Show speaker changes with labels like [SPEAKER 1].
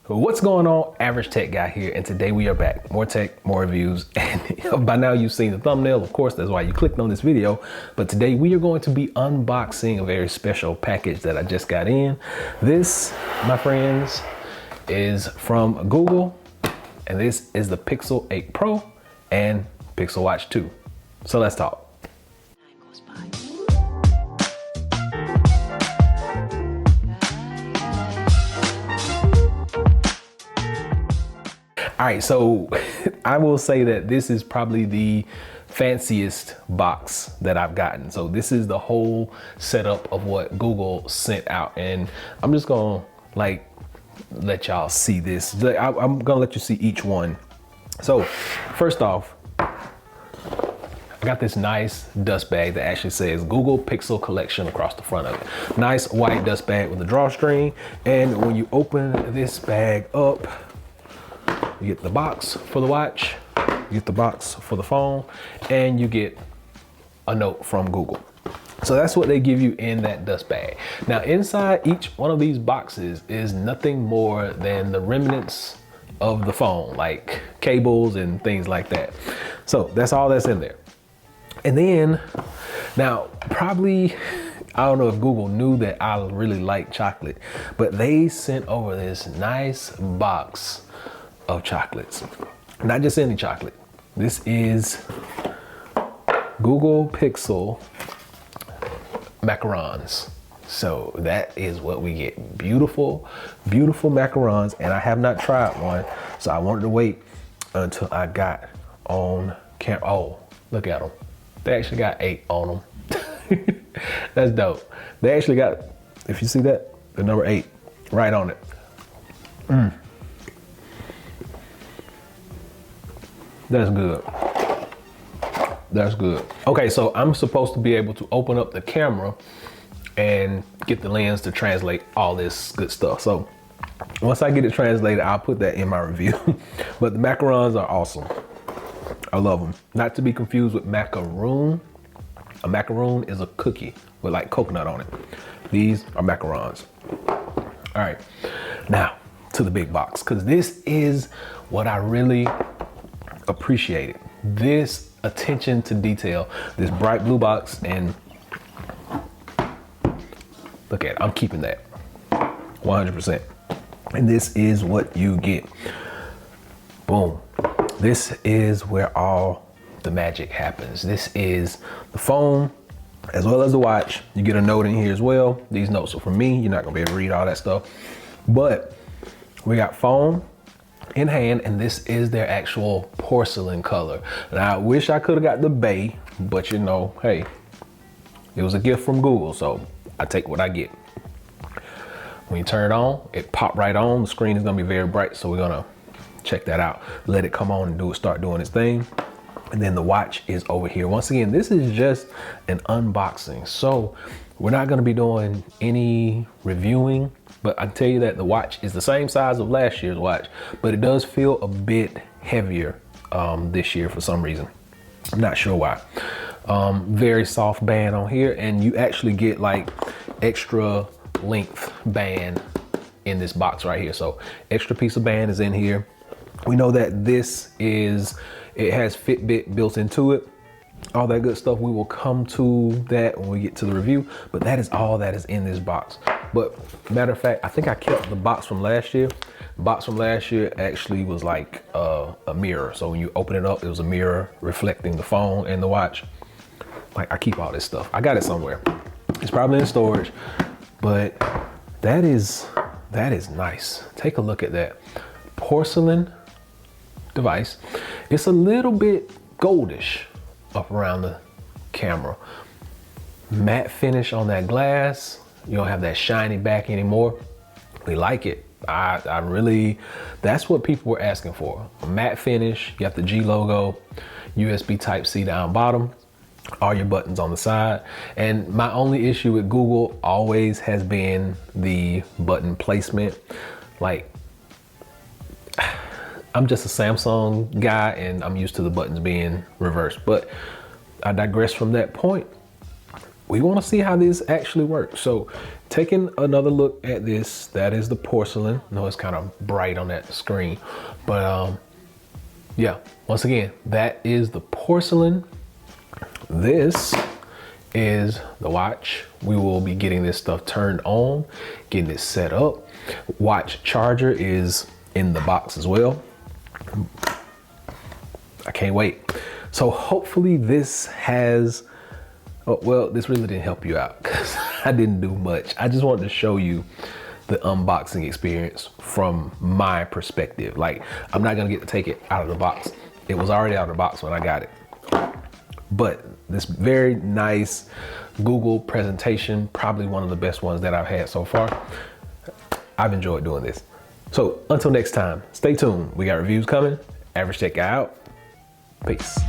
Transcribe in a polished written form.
[SPEAKER 1] What's going on? Average Tech Guy here, and today we are back. More tech, more reviews, and by now you've seen the thumbnail. Of course, that's why you clicked on this video. But today we are going to be unboxing a very special package that I just got in. This, my friends, is from Google, and this is the Pixel 8 Pro and Pixel Watch 2. So let's talk. All right, so I will say that this is probably the fanciest box that I've gotten. So this is the whole setup of what Google sent out, and I'm just gonna let y'all see this. I'm gonna let you see each one. So first off, I got this nice dust bag that actually says Google Pixel Collection across the front of it. Nice white dust bag with a drawstring, and when you open this bag up, you get the box for the watch, you get the box for the phone, and you get a note from Google. So that's what they give you in that dust bag. Now inside each one of these boxes is nothing more than the remnants of the phone, like cables and things like that. So that's all that's in there. And then, now probably, I don't know if Google knew that I really like chocolate, but they sent over this nice box of chocolates. Not just any chocolate. This is Google Pixel macarons. So that is what we get. Beautiful, beautiful macarons, and I have not tried one, so I wanted to wait until I got on camera. Oh, look at them. They actually got 8 on them. That's dope. They actually got, if you see that, the number 8 right on it. That's good. That's good. Okay, so I'm supposed to be able to open up the camera and get the lens to translate all this good stuff. So once I get it translated, I'll put that in my review. But the macarons are awesome. I love them. Not to be confused with macaroon. A macaroon is a cookie with like coconut on it. These are macarons. All right, now to the big box, because this is what I really appreciated. This attention to detail, this bright blue box, and look at it, I'm keeping that 100%. And this is what you get. Boom. This is where all the magic happens. This is the phone as well as the watch. You get a note in here as well. These notes are from me. You're not gonna be able to read all that stuff, but we got phone in hand, and this is their actual porcelain color. Now I wish I could have got the bay, but you know, hey, it was a gift from Google, so I take what I get. When you turn it on, it popped right on. The screen is gonna be very bright, so we're gonna check that out, let it come on and start doing its thing. And then the watch is over here. Once again, this is just an unboxing, so we're not gonna be doing any reviewing, but I can tell you that the watch is the same size of last year's watch, but it does feel a bit heavier this year for some reason. I'm not sure why. Very soft band on here, and you actually get like extra length band in this box right here. So extra piece of band is in here. We know that this is, it has Fitbit built into it. All that good stuff. We will come to that when we get to the review, but that is all that is in this box. But matter of fact, I think I kept the box from last year. The box from last year actually was like a mirror. So when you open it up, it was a mirror reflecting the phone and the watch. Like, I keep all this stuff. I got it somewhere. It's probably in storage, but that is nice. Take a look at that porcelain device. It's a little bit goldish up around the camera. Matte finish on that glass. You don't have that shiny back anymore. We like it. I really, that's what people were asking for. A matte finish. You have the G logo, USB Type-C down bottom, all your buttons on the side. And my only issue with Google always has been the button placement. Like, I'm just a Samsung guy and I'm used to the buttons being reversed, but I digress from that point. we want to see how this actually works. So taking another look at this, that is the porcelain. I know it's kind of bright on that screen, but yeah, once again, that is the porcelain. This is the watch. We will be getting this stuff turned on, getting it set up. Watch charger is in the box as well. I can't wait. So hopefully this has, oh, well, this really didn't help you out because I didn't do much. I just wanted to show you the unboxing experience from my perspective. Like, I'm not gonna get to take it out of the box. It was already out of the box when I got it. But this very nice Google presentation, probably one of the best ones that I've had so far. I've enjoyed doing this. So until next time, stay tuned. We got reviews coming. Average Tech out. Peace.